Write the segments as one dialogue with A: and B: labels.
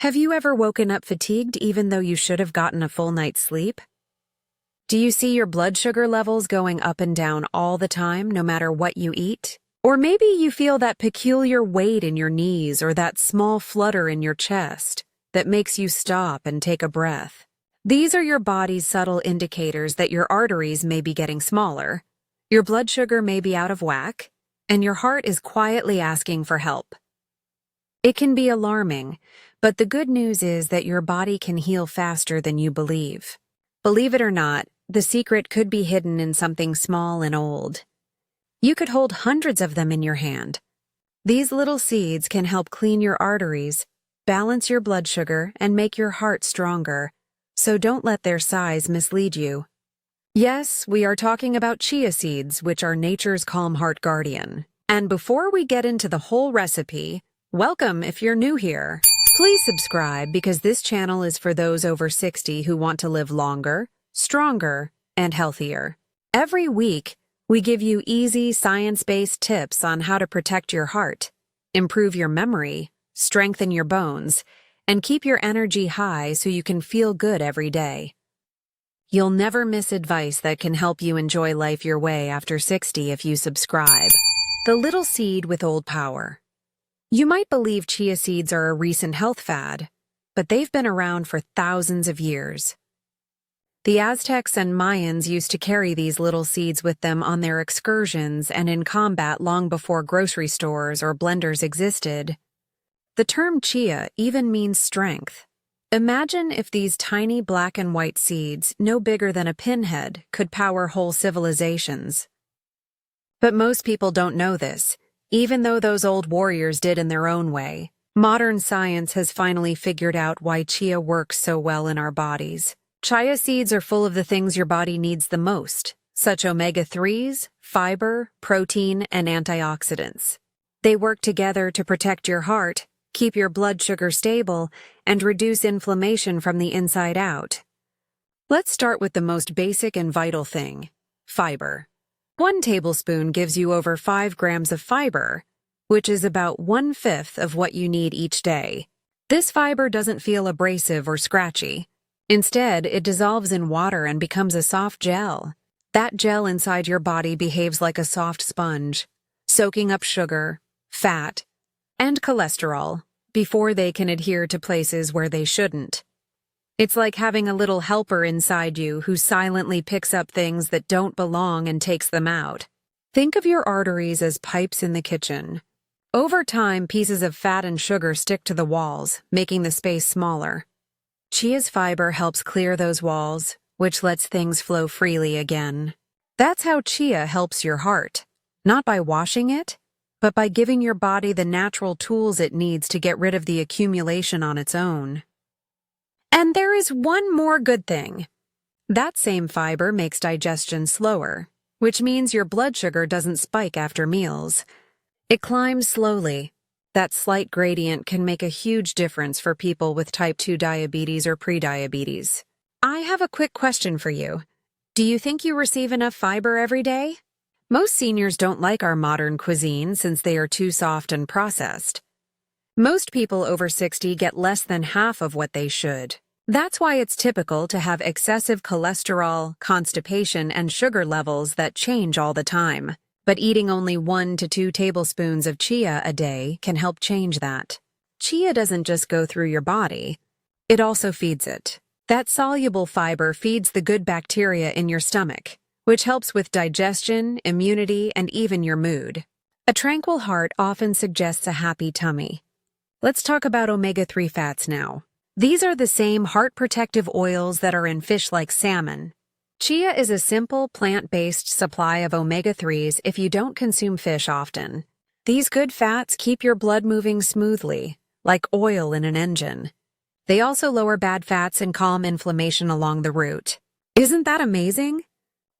A: Have you ever woken up fatigued even though you should have gotten a full night's sleep? Do you see your blood sugar levels going up and down all the time, no matter what you eat? Or maybe you feel that peculiar weight in your knees or that small flutter in your chest that makes you stop and take a breath. These are your body's subtle indicators that your arteries may be getting smaller, your blood sugar may be out of whack, and your heart is quietly asking for help. It can be alarming, but the good news is that your body can heal faster than you believe. Believe it or not, the secret could be hidden in something small and old. You could hold hundreds of them in your hand. These little seeds can help clean your arteries, balance your blood sugar, and make your heart stronger, so don't let their size mislead you. Yes, we are talking about chia seeds, which are nature's calm heart guardian. And before we get into the whole recipe, welcome if you're new here. Please subscribe because this channel is for those over 60 who want to live longer, stronger, and healthier. Every week, we give you easy, science-based tips on how to protect your heart, improve your memory, strengthen your bones, and keep your energy high so you can feel good every day. You'll never miss advice that can help you enjoy life your way after 60 if you subscribe. The little seed with old power. You might believe chia seeds are a recent health fad, but they've been around for thousands of years. The Aztecs and Mayans used to carry these little seeds with them on their excursions and in combat long before grocery stores or blenders existed. The term chia even means strength. Imagine if these tiny black and white seeds, no bigger than a pinhead, could power whole civilizations. But most people don't know this. Even though those old warriors did in their own way, modern science has finally figured out why chia works so well in our bodies. Chia seeds are full of the things your body needs the most, such omega-3s, fiber, protein, and antioxidants. They work together to protect your heart, keep your blood sugar stable, and reduce inflammation from the inside out. Let's start with the most basic and vital thing: fiber. 1 tablespoon gives you over 5 grams of fiber, which is about 1/5 of what you need each day. This fiber doesn't feel abrasive or scratchy. Instead, it dissolves in water and becomes a soft gel. That gel inside your body behaves like a soft sponge, soaking up sugar, fat, and cholesterol before they can adhere to places where they shouldn't. It's like having a little helper inside you who silently picks up things that don't belong and takes them out. Think of your arteries as pipes in the kitchen. Over time, pieces of fat and sugar stick to the walls, making the space smaller. Chia's fiber helps clear those walls, which lets things flow freely again. That's how chia helps your heart, not by washing it, but by giving your body the natural tools it needs to get rid of the accumulation on its own. And there is one more good thing. That same fiber makes digestion slower, which means your blood sugar doesn't spike after meals. It climbs slowly. That slight gradient can make a huge difference for people with type 2 diabetes or prediabetes. I have a quick question for you. Do you think you receive enough fiber every day? Most seniors don't like our modern cuisine since they are too soft and processed. Most people over 60 get less than half of what they should. That's why it's typical to have excessive cholesterol, constipation, and sugar levels that change all the time. But eating only 1 to 2 tablespoons of chia a day can help change that. Chia doesn't just go through your body, it also feeds it. That soluble fiber feeds the good bacteria in your stomach, which helps with digestion, immunity, and even your mood. A tranquil heart often suggests a happy tummy. Let's talk about omega-3 fats now. These are the same heart-protective oils that are in fish like salmon. Chia is a simple, plant-based supply of omega-3s if you don't consume fish often. These good fats keep your blood moving smoothly, like oil in an engine. They also lower bad fats and calm inflammation along the route. Isn't that amazing?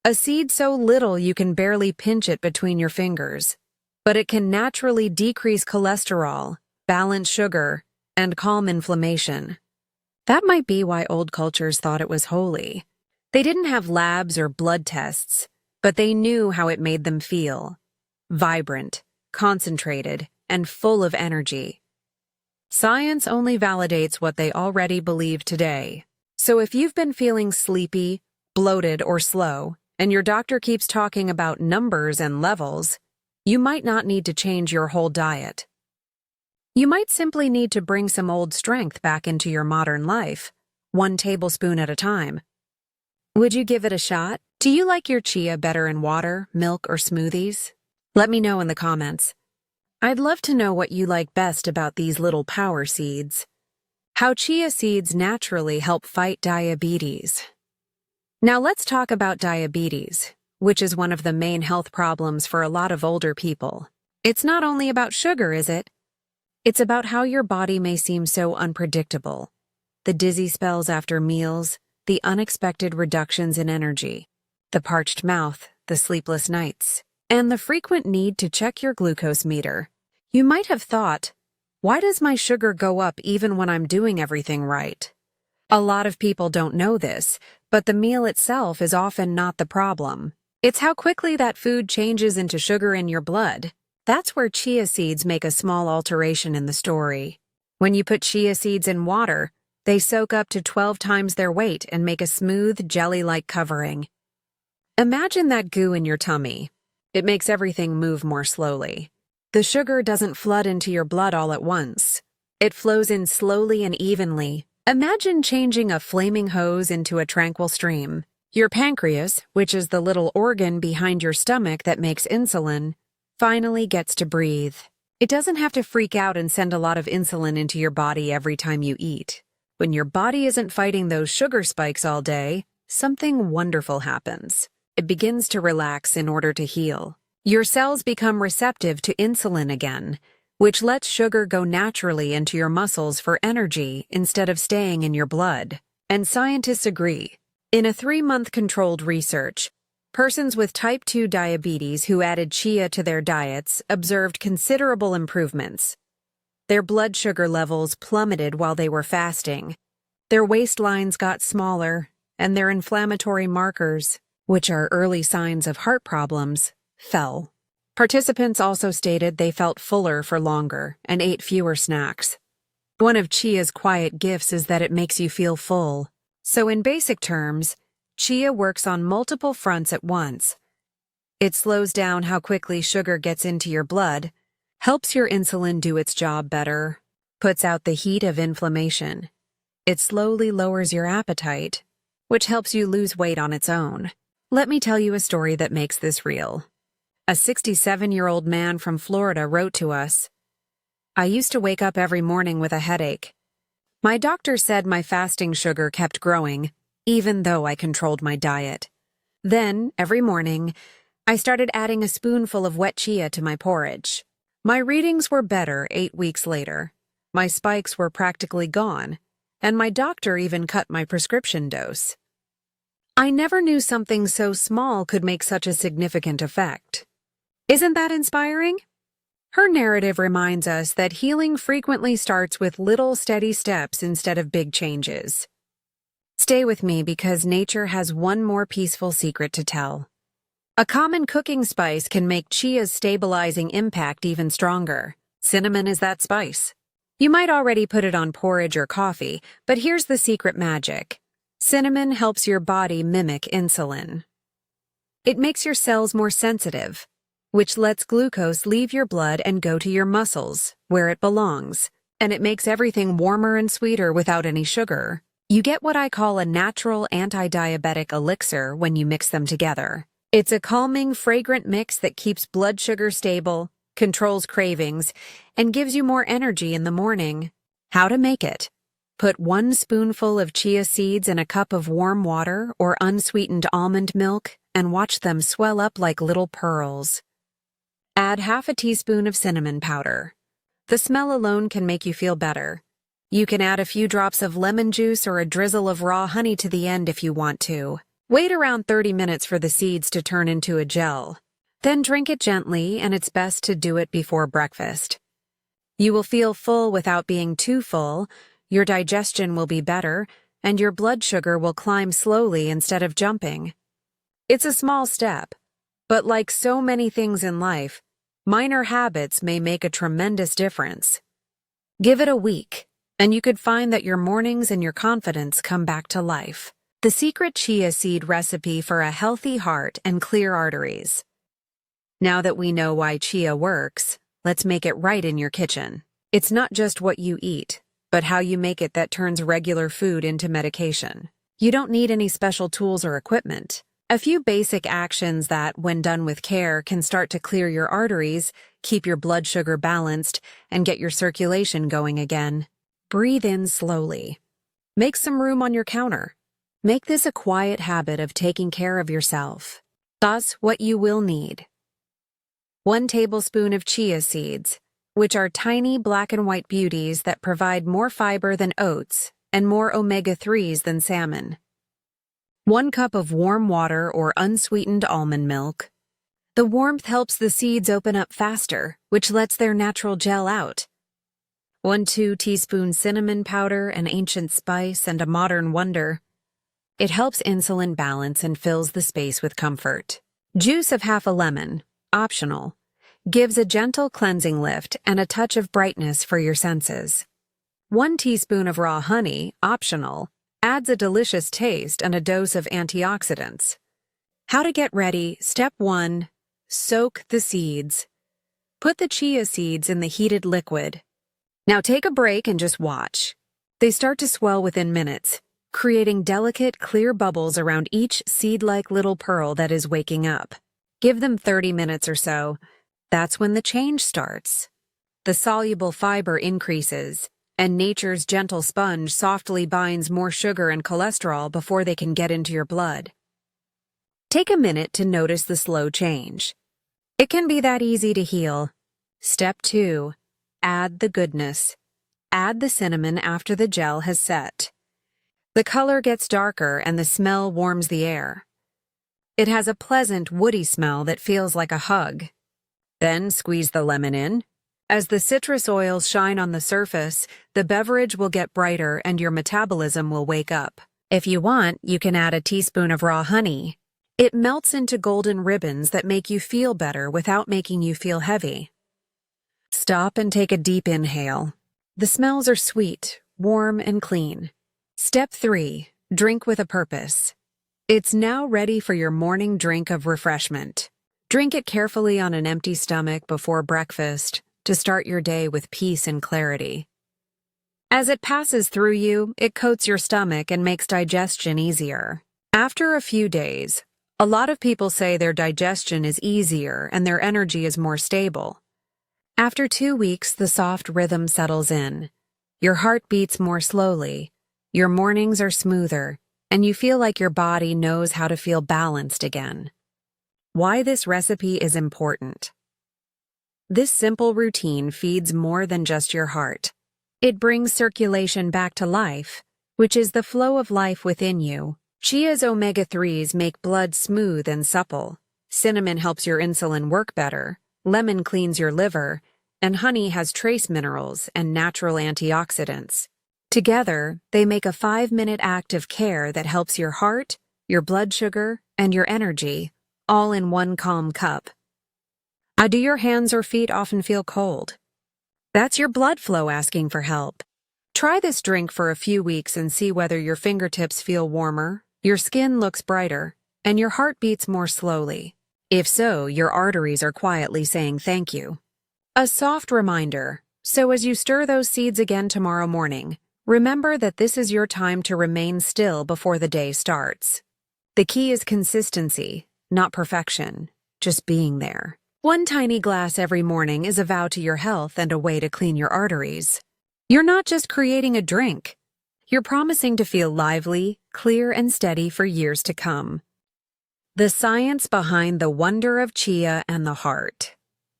A: A seed so little you can barely pinch it between your fingers, but it can naturally decrease cholesterol, balance sugar, and calm inflammation. That might be why old cultures thought it was holy. They didn't have labs or blood tests, but they knew how it made them feel. Vibrant, concentrated, and full of energy. Science only validates what they already believe today. So if you've been feeling sleepy, bloated, or slow, and your doctor keeps talking about numbers and levels, you might not need to change your whole diet. You might simply need to bring some old strength back into your modern life, 1 tablespoon at a time. Would you give it a shot? Do you like your chia better in water, milk, or smoothies? Let me know in the comments. I'd love to know what you like best about these little power seeds. How chia seeds naturally help fight diabetes. Now let's talk about diabetes, which is one of the main health problems for a lot of older people. It's not only about sugar, is it? It's about how your body may seem so unpredictable. The dizzy spells after meals, the unexpected reductions in energy, the parched mouth, the sleepless nights, and the frequent need to check your glucose meter. You might have thought, why does my sugar go up even when I'm doing everything right? A lot of people don't know this, but the meal itself is often not the problem. It's how quickly that food changes into sugar in your blood. That's where chia seeds make a small alteration in the story. When you put chia seeds in water, they soak up to 12 times their weight and make a smooth, jelly-like covering. Imagine that goo in your tummy. It makes everything move more slowly. The sugar doesn't flood into your blood all at once. It flows in slowly and evenly. Imagine changing a flaming hose into a tranquil stream. Your pancreas, which is the little organ behind your stomach that makes insulin, finally gets to breathe. It doesn't have to freak out and send a lot of insulin into your body every time you eat. When your body isn't fighting those sugar spikes all day, something wonderful happens. It begins to relax in order to heal. Your cells become receptive to insulin again, which lets sugar go naturally into your muscles for energy instead of staying in your blood. And scientists agree. In a 3-month controlled research, persons with type 2 diabetes who added chia to their diets observed considerable improvements. Their blood sugar levels plummeted while they were fasting. Their waistlines got smaller, and their inflammatory markers, which are early signs of heart problems, fell. Participants also stated they felt fuller for longer and ate fewer snacks. One of chia's quiet gifts is that it makes you feel full. So in basic terms, chia works on multiple fronts at once. It slows down how quickly sugar gets into your blood, helps your insulin do its job better, puts out the heat of inflammation. It slowly lowers your appetite, which helps you lose weight on its own. Let me tell you a story that makes this real. A 67-year-old man from Florida wrote to us, "I used to wake up every morning with a headache. My doctor said my fasting sugar kept growing, even though I controlled my diet. Then, every morning, I started adding a spoonful of wet chia to my porridge. My readings were better 8 weeks later. My spikes were practically gone, and my doctor even cut my prescription dose. I never knew something so small could make such a significant effect." Isn't that inspiring? Her narrative reminds us that healing frequently starts with little steady steps instead of big changes. Stay with me because nature has one more peaceful secret to tell. A common cooking spice can make chia's stabilizing impact even stronger. Cinnamon is that spice. You might already put it on porridge or coffee, but here's the secret magic. Cinnamon helps your body mimic insulin. It makes your cells more sensitive, which lets glucose leave your blood and go to your muscles, where it belongs, and it makes everything warmer and sweeter without any sugar. You get what I call a natural anti-diabetic elixir when you mix them together. It's a calming, fragrant mix that keeps blood sugar stable, controls cravings, and gives you more energy in the morning. How to make it? Put 1 spoonful of chia seeds in a cup of warm water or unsweetened almond milk and watch them swell up like little pearls. Add half a teaspoon of cinnamon powder. The smell alone can make you feel better. You can add a few drops of lemon juice or a drizzle of raw honey to the end if you want to. Wait around 30 minutes for the seeds to turn into a gel. Then drink it gently, and it's best to do it before breakfast. You will feel full without being too full, your digestion will be better, and your blood sugar will climb slowly instead of jumping. It's a small step, but like so many things in life, minor habits may make a tremendous difference. Give it a week, and you could find that your mornings and your confidence come back to life. The secret chia seed recipe for a healthy heart and clear arteries. Now that we know why chia works, let's make it right in your kitchen. It's not just what you eat, but how you make it that turns regular food into medication. You don't need any special tools or equipment. A few basic actions that, when done with care, can start to clear your arteries, keep your blood sugar balanced, and get your circulation going again. Breathe in slowly. Make some room on your counter. Make this a quiet habit of taking care of yourself. Thus, what you will need: 1 tablespoon of chia seeds, which are tiny black and white beauties that provide more fiber than oats and more omega-3s than salmon. 1 cup of warm water or unsweetened almond milk. The warmth helps the seeds open up faster, which lets their natural gel out. 2 teaspoons cinnamon powder, an ancient spice and a modern wonder. It helps insulin balance and fills the space with comfort. Juice of half a lemon, optional, gives a gentle cleansing lift and a touch of brightness for your senses. 1 teaspoon of raw honey, optional, adds a delicious taste and a dose of antioxidants. How to get ready. Step 1. Soak the seeds. Put the chia seeds in the heated liquid. Now take a break and just watch. They start to swell within minutes, creating delicate, clear bubbles around each seed-like little pearl that is waking up. Give them 30 minutes or so. That's when the change starts. The soluble fiber increases, and nature's gentle sponge softly binds more sugar and cholesterol before they can get into your blood. Take a minute to notice the slow change. It can be that easy to heal. Step 2. Add the goodness. Add the cinnamon after the gel has set. The color gets darker and the smell warms the air. It has a pleasant, woody smell that feels like a hug. Then squeeze the lemon in. As the citrus oils shine on the surface, the beverage will get brighter and your metabolism will wake up. If you want, you can add a teaspoon of raw honey. It melts into golden ribbons that make you feel better without making you feel heavy. Stop and take a deep inhale. The smells are sweet, warm, and clean. Step 3. Drink with a purpose. It's now ready for your morning drink of refreshment. Drink it carefully on an empty stomach before breakfast to start your day with peace and clarity. As it passes through you, it coats your stomach and makes digestion easier. After a few days, a lot of people say their digestion is easier and their energy is more stable. After 2 weeks, the soft rhythm settles in. Your heart beats more slowly, your mornings are smoother, and you feel like your body knows how to feel balanced again. Why this recipe is important. This simple routine feeds more than just your heart. It brings circulation back to life, which is the flow of life within you. Chia's omega-3s make blood smooth and supple. Cinnamon helps your insulin work better. Lemon cleans your liver. And honey has trace minerals and natural antioxidants. Together, they make a 5-minute act of care that helps your heart, your blood sugar, and your energy, all in one calm cup. Do your hands or feet often feel cold? That's your blood flow asking for help. Try this drink for a few weeks and see whether your fingertips feel warmer, your skin looks brighter, and your heart beats more slowly. If so, your arteries are quietly saying thank you. A soft reminder, so as you stir those seeds again tomorrow morning, remember that this is your time to remain still before the day starts. The key is consistency, not perfection, just being there. 1 tiny glass every morning is a vow to your health and a way to clean your arteries. You're not just creating a drink. You're promising to feel lively, clear, and steady for years to come. The science behind the wonder of chia and the heart.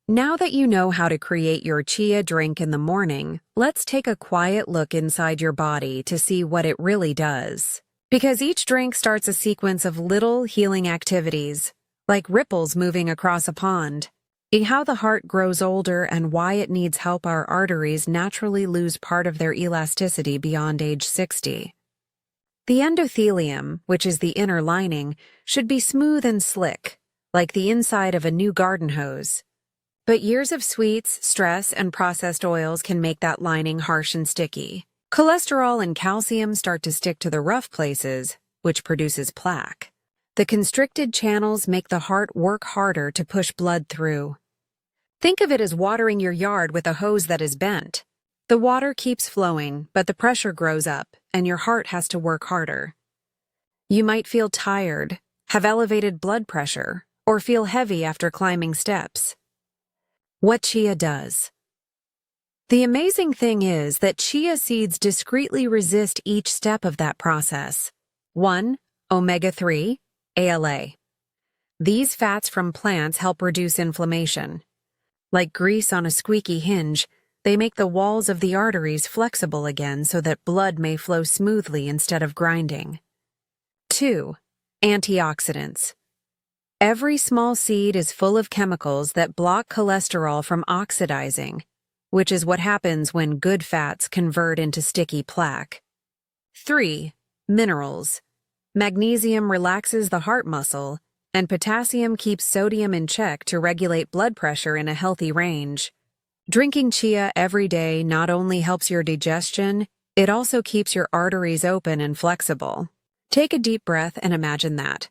A: Now that you know how to create your chia drink in the morning, let's take a quiet look inside your body to see what it really does. Because each drink starts a sequence of little healing activities, like ripples moving across a pond. How the heart grows older and why it needs help. Our arteries naturally lose part of their elasticity beyond age 60. The endothelium, which is the inner lining, should be smooth and slick, like the inside of a new garden hose. But years of sweets, stress, and processed oils can make that lining harsh and sticky. Cholesterol and calcium start to stick to the rough places, which produces plaque. The constricted channels make the heart work harder to push blood through. Think of it as watering your yard with a hose that is bent. The water keeps flowing, but the pressure grows up, and your heart has to work harder. You might feel tired, have elevated blood pressure, or feel heavy after climbing steps. What chia does. The amazing thing is that chia seeds discreetly resist each step of that process. 1. Omega-3, ALA. These fats from plants help reduce inflammation. Like grease on a squeaky hinge, they make the walls of the arteries flexible again so that blood may flow smoothly instead of grinding. 2. Antioxidants. Every small seed is full of chemicals that block cholesterol from oxidizing, which is what happens when good fats convert into sticky plaque. 3. Minerals. Magnesium relaxes the heart muscle, and potassium keeps sodium in check to regulate blood pressure in a healthy range. Drinking chia every day not only helps your digestion, it also keeps your arteries open and flexible. Take a deep breath and imagine that.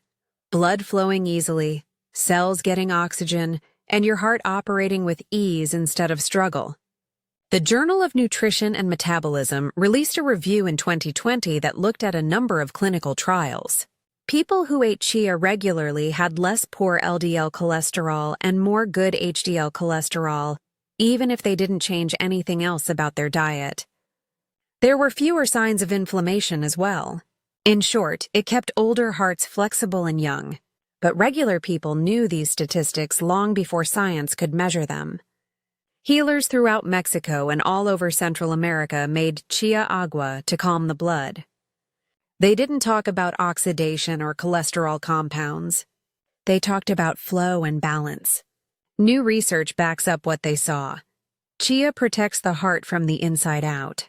A: Blood flowing easily, cells getting oxygen, and your heart operating with ease instead of struggle. The Journal of Nutrition and Metabolism released a review in 2020 that looked at a number of clinical trials. People who ate chia regularly had less poor LDL cholesterol and more good HDL cholesterol, even if they didn't change anything else about their diet. There were fewer signs of inflammation as well. In short, it kept older hearts flexible and young. But regular people knew these statistics long before science could measure them. Healers throughout Mexico and all over Central America made chia agua to calm the blood. They didn't talk about oxidation or cholesterol compounds. They talked about flow and balance. New research backs up what they saw. Chia protects the heart from the inside out.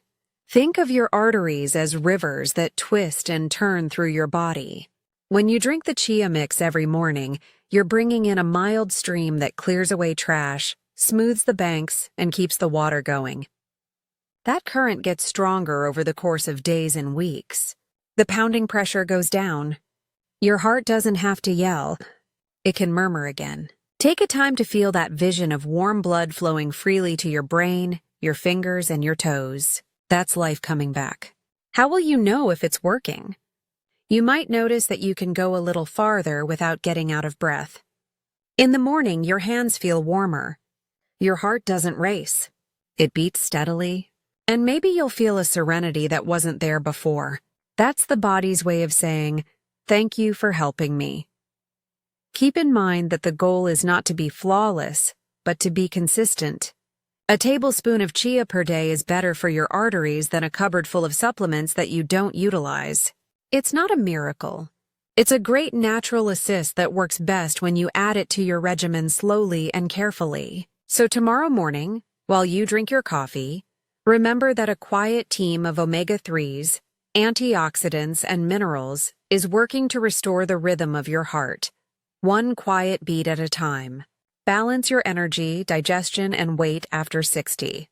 A: Think of your arteries as rivers that twist and turn through your body. When you drink the chia mix every morning, you're bringing in a mild stream that clears away trash, smooths the banks, and keeps the water going. That current gets stronger over the course of days and weeks. The pounding pressure goes down. Your heart doesn't have to yell. It can murmur again. Take a time to feel that vision of warm blood flowing freely to your brain, your fingers, and your toes. That's life coming back. How will you know if it's working? You might notice that you can go a little farther without getting out of breath. In the morning, your hands feel warmer. Your heart doesn't race. It beats steadily. And maybe you'll feel a serenity that wasn't there before. That's the body's way of saying, "Thank you for helping me." Keep in mind that the goal is not to be flawless, but to be consistent. A tablespoon of chia per day is better for your arteries than a cupboard full of supplements that you don't utilize. It's not a miracle. It's a great natural assist that works best when you add it to your regimen slowly and carefully. So tomorrow morning, while you drink your coffee, remember that a quiet team of omega-3s, antioxidants, and minerals is working to restore the rhythm of your heart, one quiet beat at a time. Balance your energy, digestion, and weight after 60.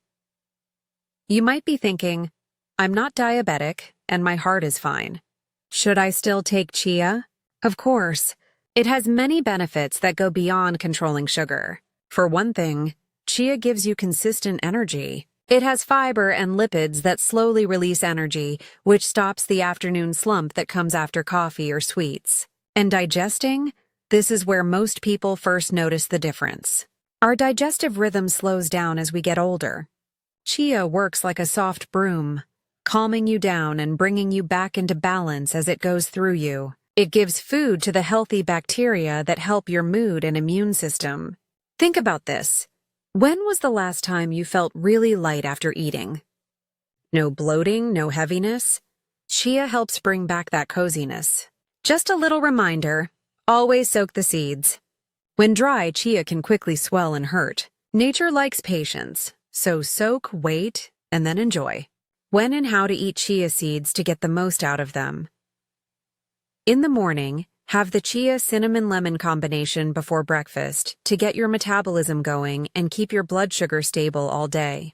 A: You might be thinking, I'm not diabetic and my heart is fine. Should I still take chia? Of course. It has many benefits that go beyond controlling sugar. For one thing, chia gives you consistent energy. It has fiber and lipids that slowly release energy, which stops the afternoon slump that comes after coffee or sweets. And digesting? This is where most people first notice the difference. Our digestive rhythm slows down as we get older. Chia works like a soft broom, calming you down and bringing you back into balance as it goes through you. It gives food to the healthy bacteria that help your mood and immune system. Think about this. When was the last time you felt really light after eating? No bloating, no heaviness? Chia helps bring back that coziness. Just a little reminder, always soak the seeds. When dry, chia can quickly swell and hurt. Nature likes patience, so soak, wait, and then enjoy. When and how to eat chia seeds to get the most out of them. In the morning, Have the chia cinnamon lemon combination before breakfast to get your metabolism going and keep your blood sugar stable all day.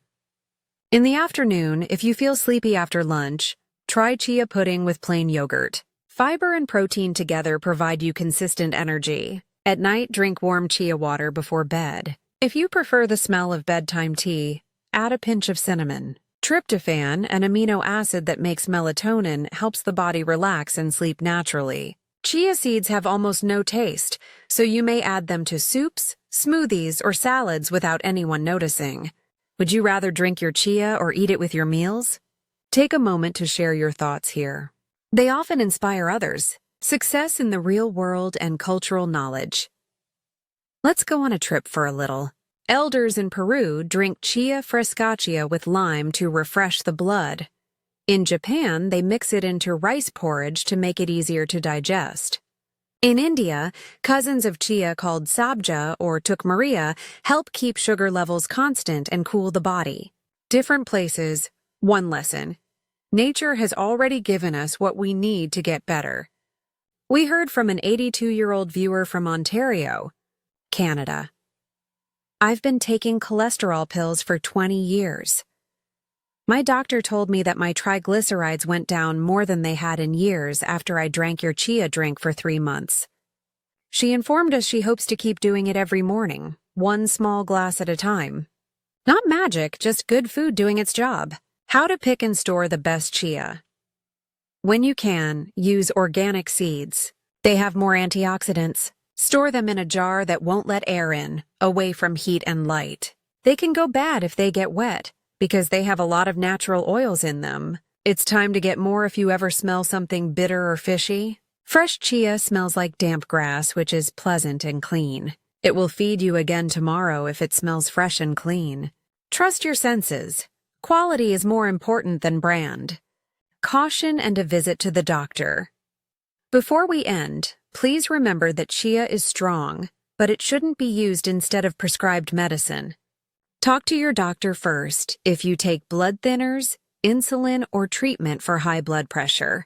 A: In the afternoon, if you feel sleepy after lunch, try chia pudding with plain yogurt. Fiber and protein together provide you consistent energy. At night, drink warm chia water before bed. If you prefer the smell of bedtime tea, add a pinch of cinnamon. Tryptophan, an amino acid that makes melatonin, helps the body relax and sleep naturally. Chia seeds have almost no taste, so you may add them to soups, smoothies, or salads without anyone noticing. Would you rather drink your chia or eat it with your meals? Take a moment to share your thoughts here. They often inspire others. Success in the real world and cultural knowledge. Let's go on a trip for a little. Elders in Peru drink chia frescacia with lime to refresh the blood. In Japan, they mix it into rice porridge to make it easier to digest. In India, cousins of chia called sabja or tukmaria help keep sugar levels constant and cool the body. Different places, one lesson. Nature has already given us what we need to get better. We heard from an 82-year-old viewer from Ontario, Canada. I've been taking cholesterol pills for 20 years. My doctor told me that my triglycerides went down more than they had in years after I drank your chia drink for 3 months. She informed us she hopes to keep doing it every morning, one small glass at a time. Not magic, just good food doing its job. How to pick and store the best chia. When you can, use organic seeds. They have more antioxidants. Store them in a jar that won't let air in, away from heat and light. They can go bad if they get wet, because they have a lot of natural oils in them. It's time to get more if you ever smell something bitter or fishy. Fresh chia smells like damp grass, which is pleasant and clean. It will feed you again tomorrow if it smells fresh and clean. Trust your senses. Quality is more important than brand. Caution and a visit to the doctor. Before we end, please remember that chia is strong, but it shouldn't be used instead of prescribed medicine. Talk to your doctor first if you take blood thinners, insulin, or treatment for high blood pressure.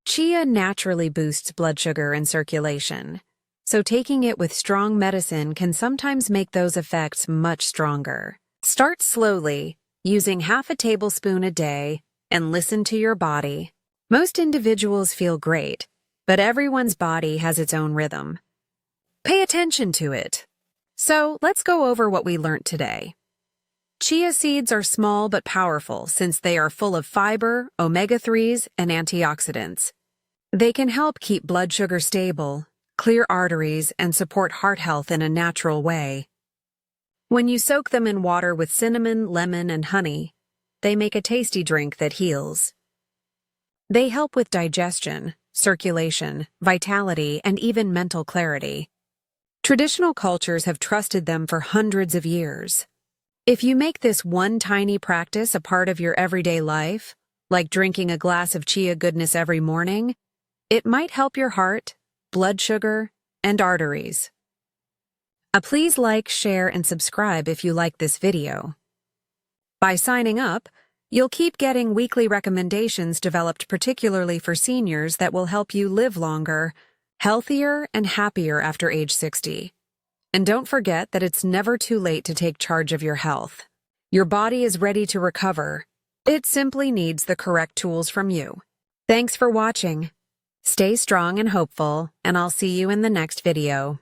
A: Chia naturally boosts blood sugar and circulation, so taking it with strong medicine can sometimes make those effects much stronger. Start slowly, using half a tablespoon a day, and listen to your body. Most individuals feel great, but everyone's body has its own rhythm. Pay attention to it. So, let's go over what we learned today. Chia seeds are small but powerful since they are full of fiber, omega-3s, and antioxidants. They can help keep blood sugar stable, clear arteries, and support heart health in a natural way. When you soak them in water with cinnamon, lemon, and honey, they make a tasty drink that heals. They help with digestion, circulation, vitality, and even mental clarity. Traditional cultures have trusted them for hundreds of years. If you make this one tiny practice a part of your everyday life, like drinking a glass of chia goodness every morning, it might help your heart, blood sugar, and arteries. Please like, share, and subscribe if you like this video. By signing up, you'll keep getting weekly recommendations developed particularly for seniors that will help you live longer, healthier, and happier after age 60. And don't forget that it's never too late to take charge of your health. Your body is ready to recover. It simply needs the correct tools from you. Thanks for watching. Stay strong and hopeful, and I'll see you in the next video.